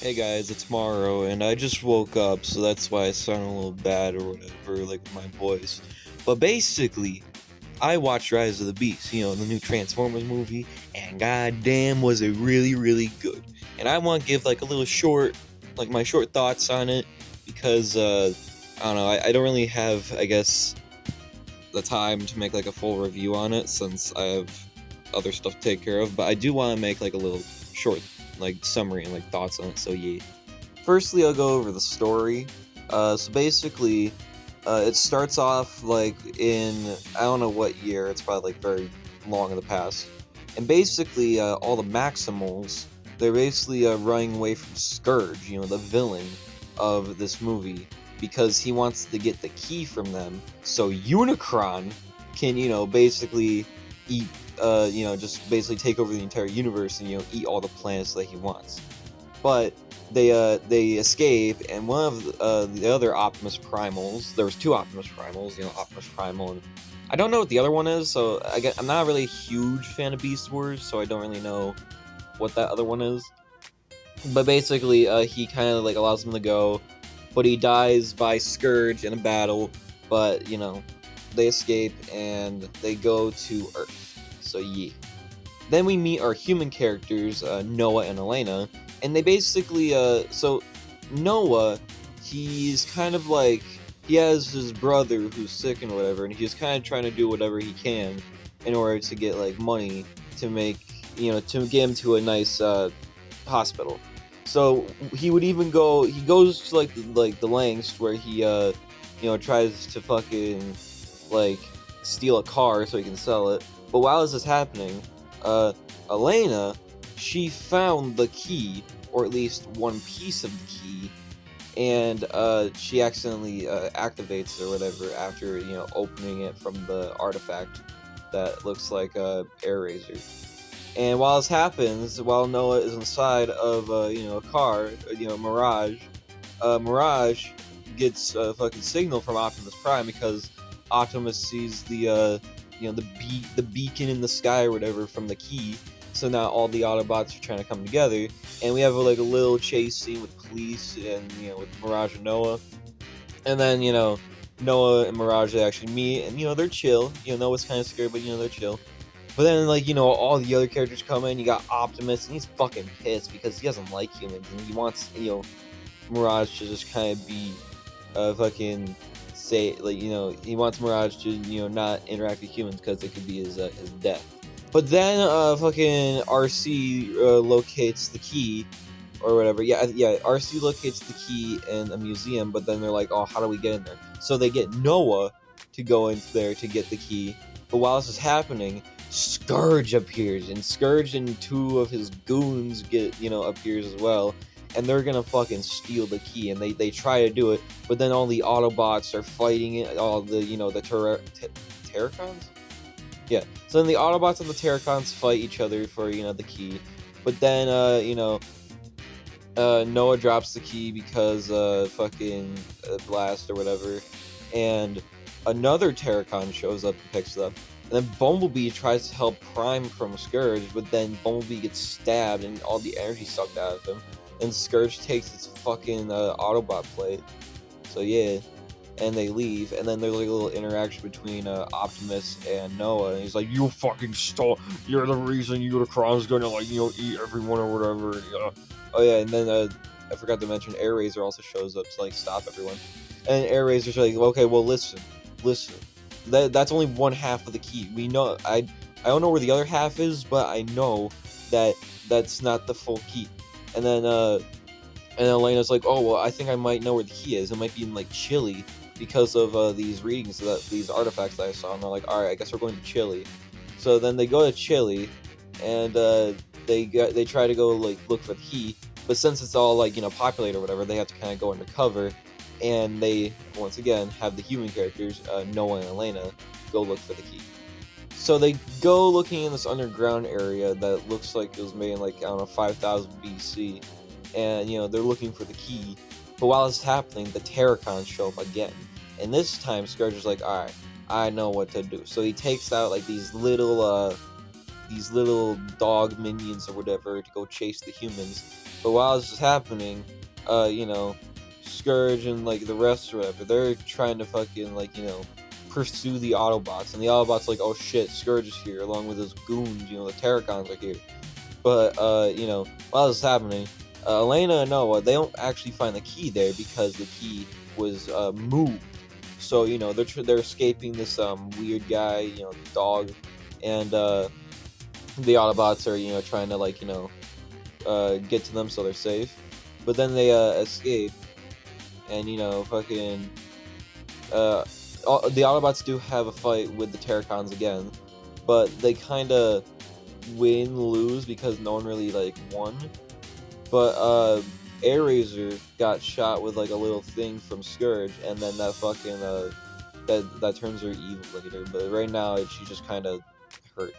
Hey guys, it's Maro, and I just woke up, so that's why I sound a little bad or whatever, like with my voice. But basically, I watched Rise of the Beast, the new Transformers movie, and goddamn was it really, really good. And I want to give like a little short, like my short thoughts on it, because, I don't know, I don't really have, I guess, the time to make like a full review on it, since I have other stuff to take care of, but I do want to make like a little short like summary and like thoughts on it, so yeah. Firstly, I'll go over the story. So basically, it starts off like in I don't know what year. It's probably like very long in the past. And basically, all the Maximals, they're basically running away from Scourge, the villain of this movie, because he wants to get the key from them, so Unicron can basically eat, just basically take over the entire universe and eat all the planets that he wants. But they escape, and one of the other Optimus Primals. There was two Optimus Primals, Optimus Primal, and I don't know what the other one is. So I'm not really a huge fan of Beast Wars, so I don't really know what that other one is. But basically, he kind of like allows him to go, but he dies by Scourge in a battle. But they escape and they go to Earth. So yeah. Then we meet our human characters, Noah and Elena, and they basically, so Noah, he's kind of like, he has his brother who's sick and whatever, and he's kind of trying to do whatever he can in order to get like money to make, to get him to a nice hospital. So he would even go, he goes to like the lengths where he, tries to fucking like steal a car so he can sell it. But while this is happening, Elena, she found the key, or at least one piece of the key, and she accidentally activates it or whatever after opening it from the artifact that looks like a air razor. And while this happens, while Noah is inside of a car, Mirage, Mirage gets a fucking signal from Optimus Prime, because Optimus sees the beacon in the sky or whatever from the key. So now all the Autobots are trying to come together, and we have like a little chase scene with police and with Mirage and Noah, and then Noah and Mirage, they actually meet, and they're chill. Noah's kind of scared, but they're chill. But then all the other characters come in. You got Optimus, and he's fucking pissed because he doesn't like humans, and he wants Mirage to just kind of be fucking say, like, he wants Mirage to not interact with humans because it could be his death. But then fucking RC locates the key or whatever. Yeah, RC locates the key in a museum, but then they're like, oh, how do we get in there? So they get Noah to go in there to get the key. But while this is happening, Scourge appears, and Scourge and two of his goons appears as well, and they're gonna fucking steal the key, and they try to do it, but then all the Autobots are fighting it, all the the Terracons? Yeah, so then the Autobots and the Terracons fight each other for the key, but then Noah drops the key because fucking blast or whatever, and another Terracon shows up and picks it up. And then Bumblebee tries to help Prime from Scourge, but then Bumblebee gets stabbed and all the energy sucked out of him. And Scourge takes its fucking Autobot plate. So yeah, and they leave. And then there's like a little interaction between Optimus and Noah. And he's like, "You fucking stole. You're the reason Unicron's gonna eat everyone or whatever." Oh yeah, and then I forgot to mention Air Razor also shows up to like stop everyone. And Air Razor's like, "Okay, well listen. That's only one half of the key. We know I don't know where the other half is, but I know that that's not the full key." And then Elena's like, "Oh well, I think I might know where the key is. It might be in like Chile because of these readings, these artifacts that I saw." And they're like, "All right, I guess we're going to Chile." So then they go to Chile, and they try to go like look for the key, but since it's all like populated or whatever, they have to kind of go undercover. And they, once again, have the human characters, Noah and Elena, go look for the key. So they go looking in this underground area that looks like it was made in, like, I don't know, 5000 BC. And, they're looking for the key. But while this is happening, the Terracons show up again. And this time, Scourge is like, alright, I know what to do. So he takes out, like, these little, these little dog minions or whatever to go chase the humans. But while this is happening, you know, Scourge and like the rest or whatever, they're trying to fucking like, you know, pursue the Autobots, and the Autobots like, oh shit, Scourge is here along with his goons, you know, the Terracons are here. But you know, while this is happening, Elena and Noah, they don't actually find the key there because the key was moved. So you know they're escaping this weird guy, you know, dog, and the Autobots are, you know, trying to like, you know, get to them so they're safe. But then they escape, and you know fucking the Autobots do have a fight with the Terracons again, but they kind of lose because no one really like won. But Airazor got shot with like a little thing from Scourge, and then that fucking that turns her evil later. But right now she's just kind of hurt.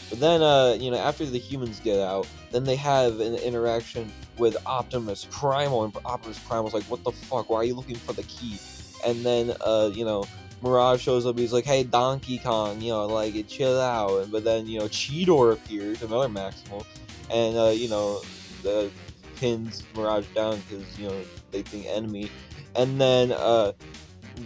But then you know, after the humans get out, then they have an interaction with Optimus Primal, and Optimus Primal's like, "What the fuck? Why are you looking for the key?" And then you know, Mirage shows up. He's like, "Hey, Donkey Kong, you know, like, chill out." But then you know, Cheetor appears, another Maximal, and you know, pins Mirage down because you know they think enemy. And then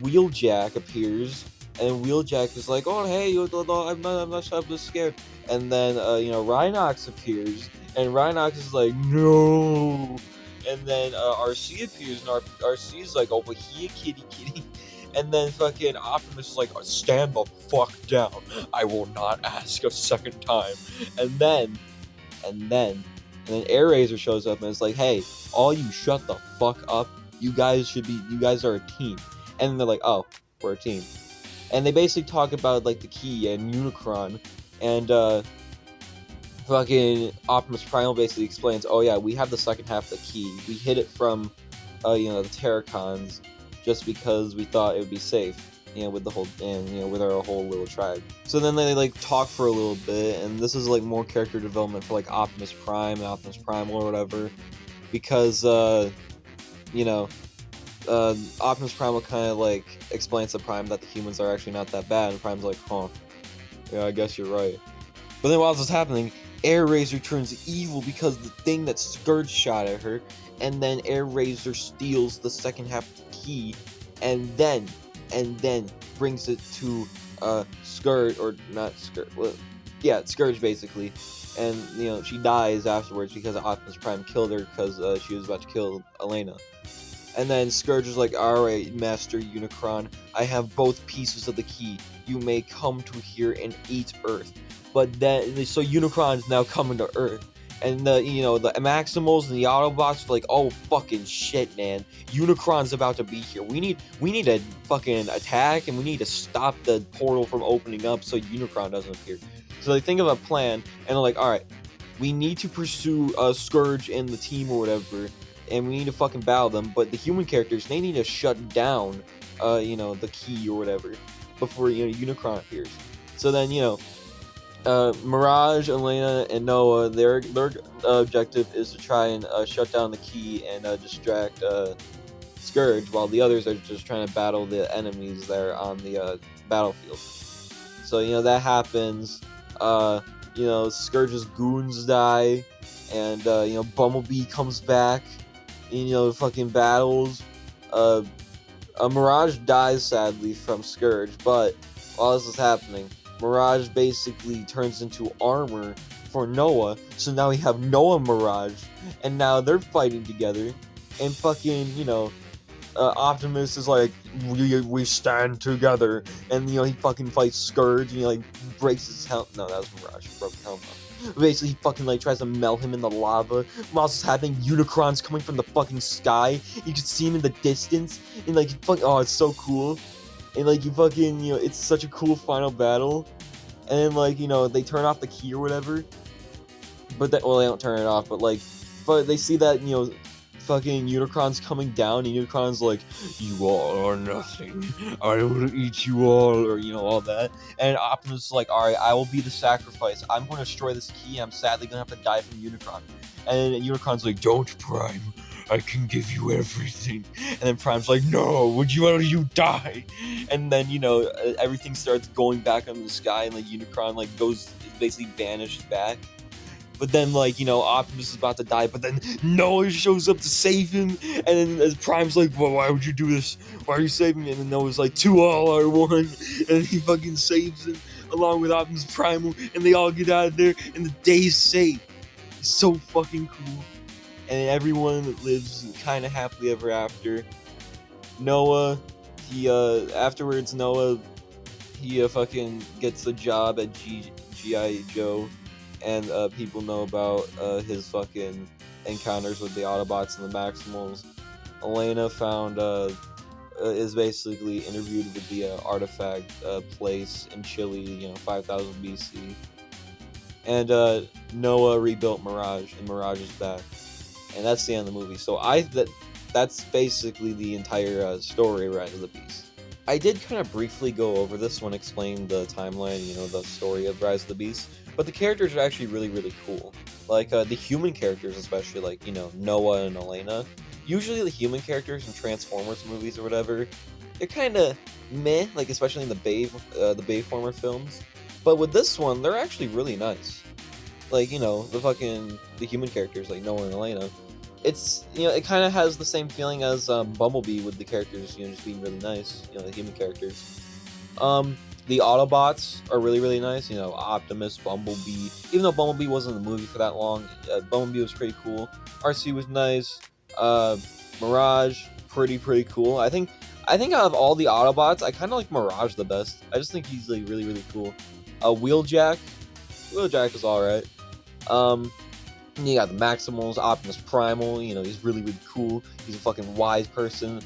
Wheeljack appears, and Wheeljack is like, "Oh hey, I'm not scared." And then you know, Rhinox appears, and Rhinox is like, "No." And then RC appears, and RC is like, "Oh, but here, kitty." And then fucking Optimus is like, "Stand the fuck down. I will not ask a second time." And then Airazor shows up and it's like, "Hey, all you shut the fuck up. You guys are a team." And they're like, "Oh, we're a team." And they basically talk about like the key and Unicron, and fucking Optimus Primal basically explains, "Oh yeah, we have the second half of the key. We hid it from you know, the Terracons just because we thought it would be safe, you know, with the whole, and you know, with our whole little tribe." So then they like talk for a little bit, and this is like more character development for like Optimus Prime and Optimus Primal or whatever, because you know, Optimus Primal kind of like explains to Prime that the humans are actually not that bad, and Prime's like, "Huh, yeah, I guess you're right." But then while this is happening, Airazor turns evil because the thing that Scourge shot at her, and then Airazor steals the second half of the key, and then brings it to Scourge, or not Scourge, well, yeah, Scourge basically, and you know, she dies afterwards because Optimus Prime killed her because she was about to kill Elena. And then Scourge is like, "Alright, Master Unicron, I have both pieces of the key. You may come to here and eat Earth." But then, so Unicron's now coming to Earth. And the, you know, the Maximals and the Autobots are like, "Oh fucking shit, man. Unicron's about to be here. We need to fucking attack, and we need to stop the portal from opening up so Unicron doesn't appear." So they think of a plan, and they're like, "Alright, we need to pursue Scourge and the team or whatever, and we need to fucking battle them, but the human characters, they need to shut down you know, the key or whatever before, you know, Unicron appears." So then, you know, Mirage, Elena, and Noah, their objective is to try and shut down the key and distract Scourge, while the others are just trying to battle the enemies there on the battlefield. So you know, that happens. You know, Scourge's goons die, and you know, Bumblebee comes back. And, you know, fucking battles. Mirage dies sadly from Scourge, but while this is happening, Mirage basically turns into armor for Noah, so now we have Noah Mirage, and now they're fighting together, and fucking, you know, Optimus is like, we stand together," and you know, he fucking fights Scourge, and he like breaks his helmet. No, that was Mirage, he broke his helmet. Basically, he fucking like tries to melt him in the lava. While this is happening, Unicron's coming from the fucking sky. You can see him in the distance, and like, oh, it's so cool. And like, you fucking, you know, it's such a cool final battle. And then like, you know, they turn off the key or whatever. But that, well, they don't turn it off, but like, but they see that, you know, fucking Unicron's coming down, and Unicron's like, "You all are nothing. I will eat you all," or you know, all that. And Optimus is like, "Alright, I will be the sacrifice. I'm going to destroy this key. I'm sadly going to have to die from Unicron." And Unicron's like, "Don't, Prime. I can give you everything." And then Prime's like, "No, would you rather you die?" And then, you know, everything starts going back into the sky, and like Unicron like goes basically banished back. But then, like, Optimus is about to die, but then Noah shows up to save him, and then as Prime's like, well, why would you do this? Why are you saving me? And then Noah's like, two all are one, and he fucking saves him, along with Optimus Primal, and they all get out of there, and the day's safe. It's so fucking cool. And everyone lives kind of happily ever after. Noah, afterwards, he fucking gets a job at G.I. Joe, and people know about his fucking encounters with the Autobots and the Maximals. Elena is basically interviewed with the artifact place in Chile, 5000 BC. And Noah rebuilt Mirage, and Mirage is back. And that's the end of the movie. So that's basically the entire story of Rise of the Beast. I did kind of briefly go over this when explaining the timeline, the story of Rise of the Beast, but the characters are actually really, really cool. Like, the human characters, especially, like, Noah and Elena. Usually the human characters in Transformers movies or whatever, they're kind of meh, like, especially in the Bayformer films. But with this one, they're actually really nice. Like, the human characters, like Noah and Elena. It's, it kind of has the same feeling as Bumblebee with the characters, just being really nice, the human characters. The Autobots are really, really nice, Optimus, Bumblebee. Even though Bumblebee wasn't in the movie for that long, Bumblebee was pretty cool. RC was nice. Mirage, pretty cool. I think out of all the Autobots, I kind of like Mirage the best. I just think he's, like, really, really cool. Wheeljack is alright. You got the Maximals, Optimus Primal, he's really, really cool. He's a fucking wise person.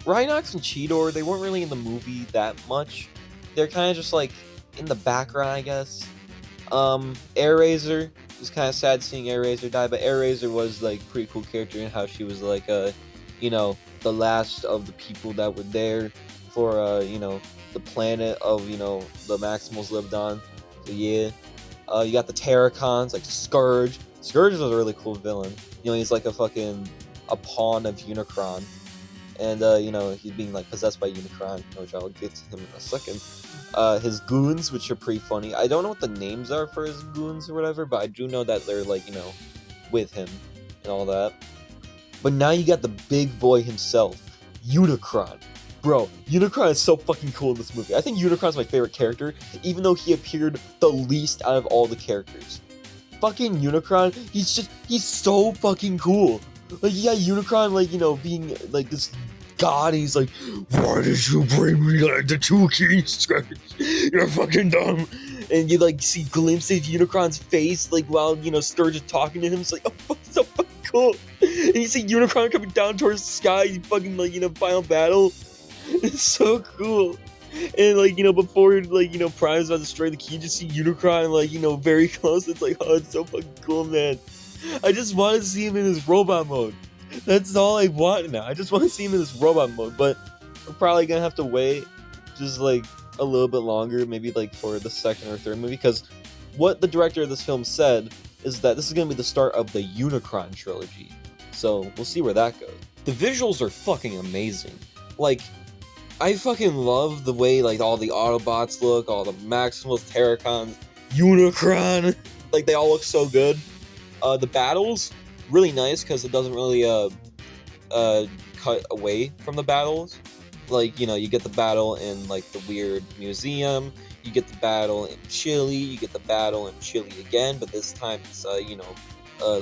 Rhinox and Cheetor, they weren't really in the movie that much. They're kind of just, like, in the background, I guess. Airazor, it was kind of sad seeing Airazor die, but Airazor was, like, a pretty cool character in how she was, like, the last of the people that were there for, the planet of, the Maximals lived on. So, yeah. You got the Terracons, like Scourge. Scourge is a really cool villain. He's like a pawn of Unicron. And, he's being, like, possessed by Unicron, which I'll get to him in a second. His goons, which are pretty funny. I don't know what the names are for his goons or whatever, but I do know that they're, like, with him and all that. But now you got the big boy himself, Unicron. Bro, Unicron is so fucking cool in this movie. I think Unicron's my favorite character, even though he appeared the least out of all the characters. Fucking Unicron, he's so fucking cool. Like, you got Unicron, like, being, like, this god, he's like, why did you bring me, like, the two kings? You're fucking dumb. And you, like, see glimpses of Unicron's face, like, while, Scourge is talking to him. It's like, oh, it's so fucking cool. And you see Unicron coming down towards the sky, you fucking, like, final battle. It's so cool. And, like, before, like, Prime's about to destroy the key, you just see Unicron, like, very close. It's like, oh, it's so fucking cool, man. I just want to see him in his robot mode. That's all I want now. I just want to see him in this robot mode. But we're probably going to have to wait just, like, a little bit longer, maybe, like, for the second or third movie. Because what the director of this film said is that this is going to be the start of the Unicron trilogy. So we'll see where that goes. The visuals are fucking amazing. Like, I fucking love the way, like, all the Autobots look, all the Maximals, Terracons, Unicron. Like, they all look so good. The battles, really nice, because it doesn't really, cut away from the battles. Like, you get the battle in, like, the weird museum, you get the battle in Chile, you get the battle in Chile again, but this time it's,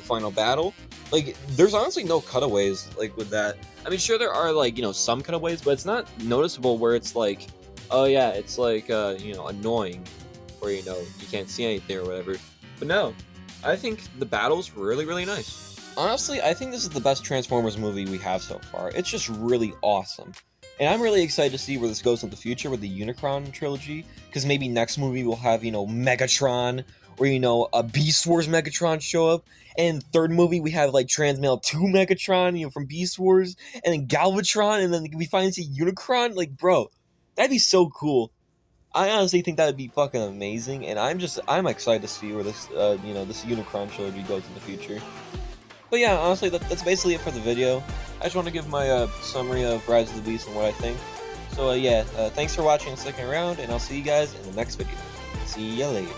final battle. Like, there's honestly no cutaways, like, with that. I mean, sure, there are, like, some cutaways, but it's not noticeable where it's like, oh yeah, it's like, annoying, where, you can't see anything or whatever. But no, I think the battle's really, really nice. Honestly, I think this is the best Transformers movie we have so far. It's just really awesome. And I'm really excited to see where this goes in the future with the Unicron trilogy, because maybe next movie we'll have, Megatron, or, a Beast Wars Megatron show up, and third movie we have, like, Transmail 2 Megatron, from Beast Wars, and then Galvatron, and then we finally see Unicron. Like, bro, that'd be so cool. I honestly think that would be fucking amazing, and I'm excited to see where this, this Unicron trilogy goes in the future. But yeah, honestly, that's basically it for the video. I just want to give my summary of Rise of the Beast and what I think. So yeah, thanks for watching and sticking around, and I'll see you guys in the next video. See ya later.